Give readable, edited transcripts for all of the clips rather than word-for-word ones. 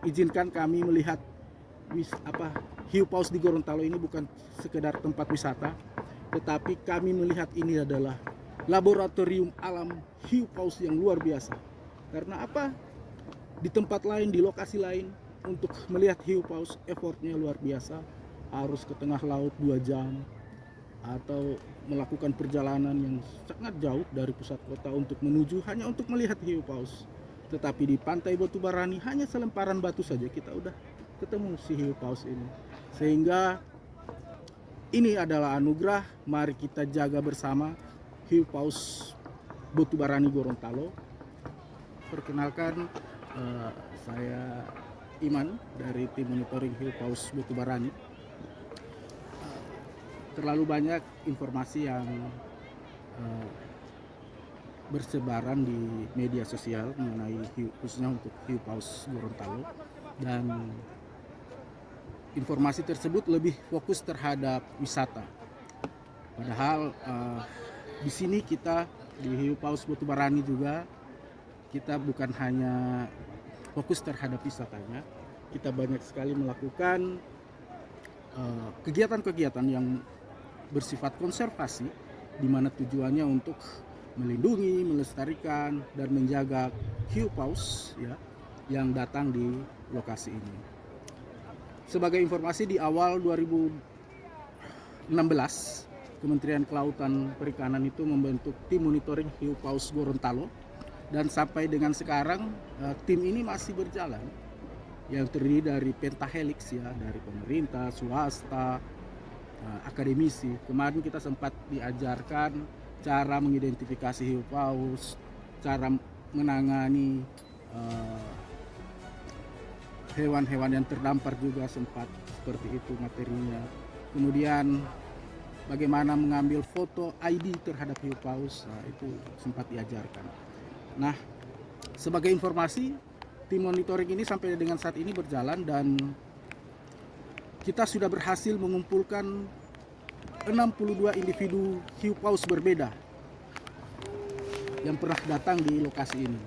izinkan kami melihat hiu paus di Gorontalo ini bukan sekedar tempat wisata, tetapi kami melihat ini adalah laboratorium alam hiu paus yang luar biasa. Karena apa? Di tempat lain, di lokasi lain, untuk melihat hiu paus effortnya luar biasa, harus ke tengah laut 2 jam atau melakukan perjalanan yang sangat jauh dari pusat kota untuk menuju hanya untuk melihat hiu paus. Tetapi di pantai Botubarani hanya selemparan batu saja kita udah ketemu si hiu paus ini. Sehingga ini adalah anugerah, mari kita jaga bersama hiu paus Botubarani Gorontalo. Perkenalkan, saya Iman dari tim monitoring hiu paus Botubarani. Terlalu banyak informasi yang bersebaran di media sosial mengenai khususnya untuk hiu paus Gorontalo, dan informasi tersebut lebih fokus terhadap wisata. Padahal di sini kita di hiu paus Botubarani juga kita bukan hanya fokus terhadap wisatanya, kita banyak sekali melakukan kegiatan-kegiatan yang bersifat konservasi, di mana tujuannya untuk melindungi, melestarikan, dan menjaga hiu paus ya, yang datang di lokasi ini. Sebagai informasi, di awal 2016 Kementerian Kelautan Perikanan itu membentuk tim monitoring hiu paus Gorontalo, dan sampai dengan sekarang tim ini masih berjalan, yang terdiri dari pentahelix ya, dari pemerintah, swasta, akademisi. Kemarin kita sempat diajarkan cara mengidentifikasi hiu paus, cara menangani hewan-hewan yang terdampar juga sempat seperti itu materinya. Kemudian bagaimana mengambil foto ID terhadap hiu paus, itu sempat diajarkan. Nah, sebagai informasi, tim monitoring ini sampai dengan saat ini berjalan, dan kita sudah berhasil mengumpulkan 62 individu hiu paus berbeda yang pernah datang di lokasi ini.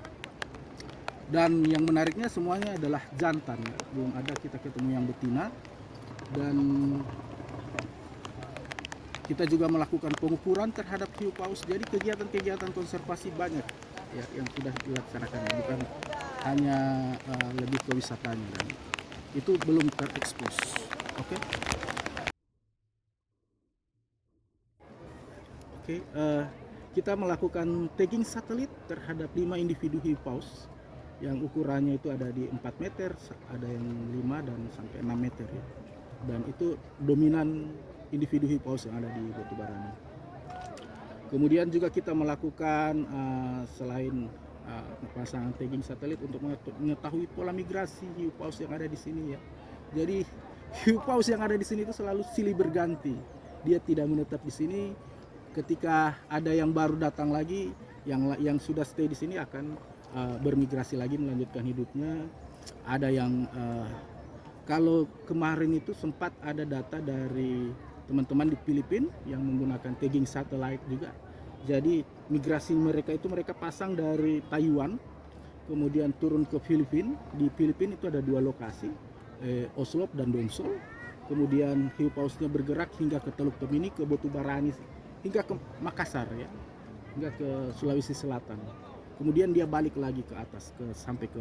Dan yang menariknya semuanya adalah jantan, belum ada kita ketemu yang betina. Dan kita juga melakukan pengukuran terhadap hiu paus. Jadi kegiatan-kegiatan konservasi banyak ya yang sudah dilaksanakan, bukan hanya lebih ke wisatanya, dan itu belum terekspos. Oke. Kita melakukan tagging satelit terhadap 5 individu hiu paus yang ukurannya itu ada di 4 meter, ada yang 5 dan sampai 6 meter ya. Dan itu dominan individu hiu paus yang ada di Botubarani. Kemudian juga kita melakukan selain pasangan tagging satelit untuk mengetahui pola migrasi hiu paus yang ada di sini ya. Jadi hiu paus yang ada di sini itu selalu silih berganti. Dia tidak menetap di sini. Ketika ada yang baru datang lagi, yang sudah stay di sini akan bermigrasi lagi melanjutkan hidupnya. Ada yang kalau kemarin itu sempat ada data dari teman-teman di Filipina yang menggunakan tagging satellite juga. Jadi migrasi mereka itu mereka pasang dari Taiwan, kemudian turun ke Filipina. Di Filipina itu ada 2 lokasi, Oslop dan Donsol. Kemudian hiu pausnya bergerak hingga ke Teluk Tomini, ke Botubarani, hingga ke Makassar ya, hingga ke Sulawesi Selatan. Kemudian dia balik lagi ke atas sampai ke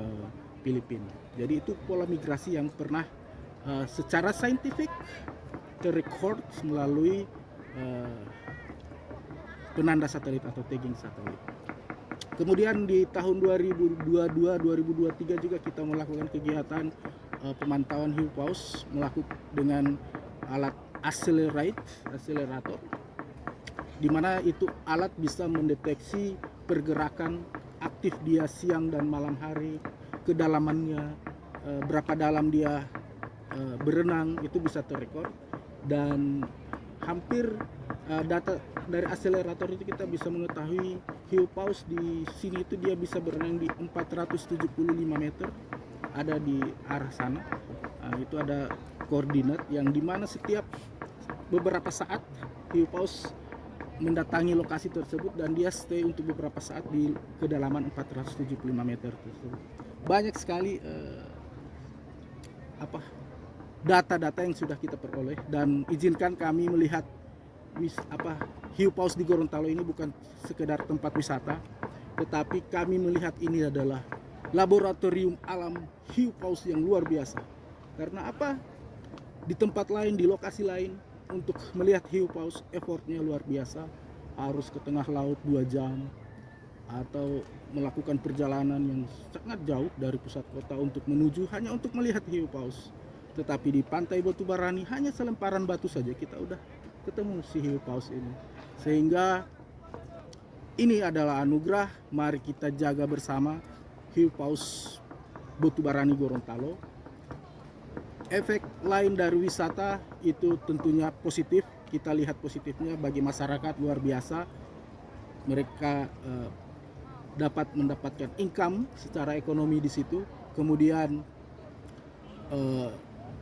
Filipina. Jadi itu pola migrasi yang pernah secara saintifik terrecord melalui penanda satelit atau tagging satelit. Kemudian di tahun 2022-2023 juga kita melakukan kegiatan pemantauan hiu paus dengan alat akselerator, di mana itu alat bisa mendeteksi pergerakan aktif dia siang dan malam hari, kedalamannya, berapa dalam dia berenang, itu bisa terrekod. Dan hampir data dari akselerator itu kita bisa mengetahui hiu paus di sini itu dia bisa berenang di 475 meter, ada di arah sana. Itu ada koordinat yang dimana setiap beberapa saat hiu paus mendatangi lokasi tersebut, dan dia stay untuk beberapa saat di kedalaman 475 meter tersebut. Banyak sekali data-data yang sudah kita peroleh, dan izinkan kami melihat hiu paus di Gorontalo ini bukan sekedar tempat wisata, tetapi kami melihat ini adalah laboratorium alam hiu paus yang luar biasa. Karena di tempat lain, di lokasi lain, untuk melihat hiu paus effortnya luar biasa, harus ke tengah laut 2 jam atau melakukan perjalanan yang sangat jauh dari pusat kota hanya untuk melihat hiu paus. Tetapi di pantai Botubarani hanya selemparan batu saja kita udah ketemu si hiu paus ini. Sehingga ini adalah anugerah, mari kita jaga bersama hiu paus Botubarani Gorontalo. Efek lain dari wisata itu tentunya positif, kita lihat positifnya bagi masyarakat luar biasa. Mereka dapat mendapatkan income secara ekonomi di situ. Kemudian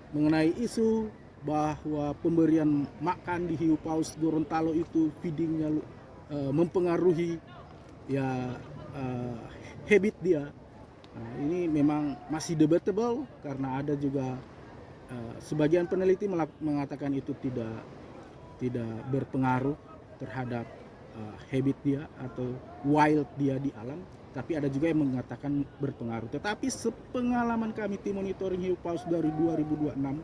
mengenai isu bahwa pemberian makan di hiu paus Gorontalo itu feedingnya mempengaruhi habit dia. Nah, ini memang masih debatable karena ada juga sebagian peneliti mengatakan itu tidak berpengaruh terhadap habit dia atau wild dia di alam. Tapi ada juga yang mengatakan berpengaruh. Tetapi sepengalaman kami tim monitoring hiu paus dari 2026,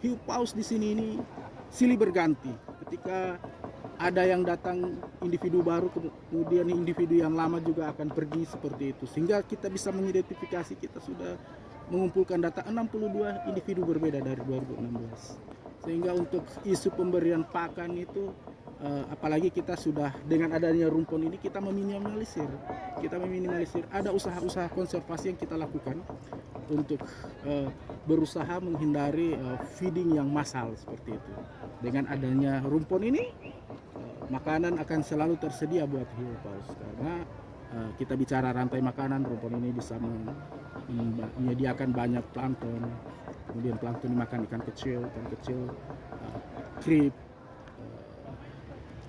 hiu paus di sini ini silih berganti. Ketika ada yang datang individu baru, kemudian individu yang lama juga akan pergi seperti itu. Sehingga kita bisa mengidentifikasi, kita sudah mengumpulkan data 62 individu berbeda dari 2016. Sehingga untuk isu pemberian pakan itu apalagi kita sudah dengan adanya rumpon ini kita meminimalisir ada usaha-usaha konservasi yang kita lakukan untuk berusaha menghindari feeding yang massal seperti itu. Dengan adanya rumpon ini makanan akan selalu tersedia buat hiu paus, karena kita bicara rantai makanan, rumpon ini bisa menyediakan banyak plankton. Kemudian plankton dimakan ikan kecil, krip,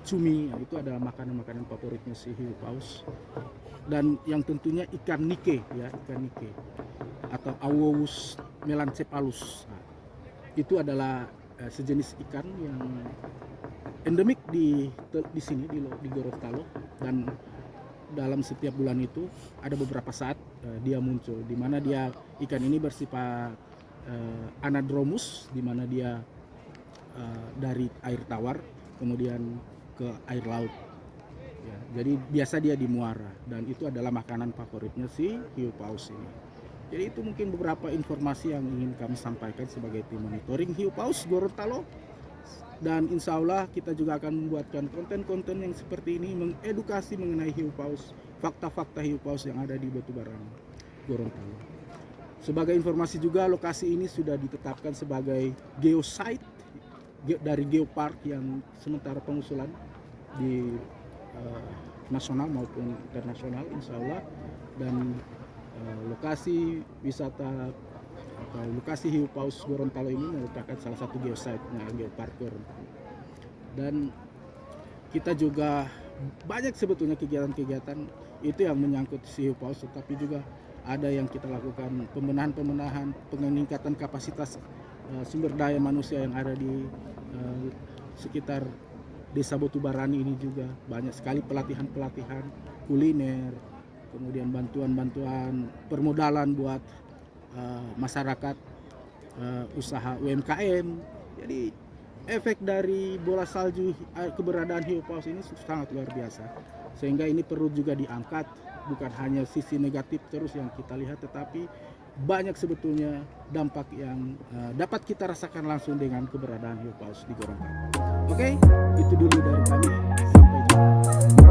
cumi, itu adalah makanan-makanan favoritnya si hiu paus. Dan yang tentunya ikan nike atau Awowus melancephalus. Nah, itu adalah sejenis ikan yang endemik di sini di Gorontalo, dan dalam setiap bulan itu ada beberapa saat dia muncul, di mana ikan ini bersifat anadromus, di mana dia dari air tawar kemudian ke air laut ya, jadi biasa dia di muara, dan itu adalah makanan favoritnya si hiu paus ini. Jadi itu mungkin beberapa informasi yang ingin kami sampaikan sebagai tim monitoring hiu paus Gorontalo, dan insya Allah kita juga akan membuatkan konten-konten yang seperti ini, mengedukasi mengenai hiu paus, fakta-fakta hiu paus yang ada di Botubarani Gorontalo. Sebagai informasi juga, lokasi ini sudah ditetapkan sebagai geosite dari geopark yang sementara pengusulan di nasional maupun internasional insya Allah. Dan lokasi wisata atau lokasi hiu paus Gorontalo ini merupakan salah satu geosite geopark Gorontalo. Dan kita juga banyak sebetulnya kegiatan-kegiatan itu yang menyangkut si hiu paus, tetapi juga ada yang kita lakukan pembenahan, peningkatan kapasitas sumber daya manusia yang ada di sekitar Desa Botubarani ini. Juga banyak sekali pelatihan kuliner, kemudian bantuan permodalan buat masyarakat usaha UMKM. Jadi efek dari bola salju keberadaan hiu paus ini sangat luar biasa, sehingga ini perlu juga diangkat, bukan hanya sisi negatif terus yang kita lihat, tetapi banyak sebetulnya dampak yang dapat kita rasakan langsung dengan keberadaan hiu paus di Gorontalo. Oke, itu dulu dari kami, sampai jumpa.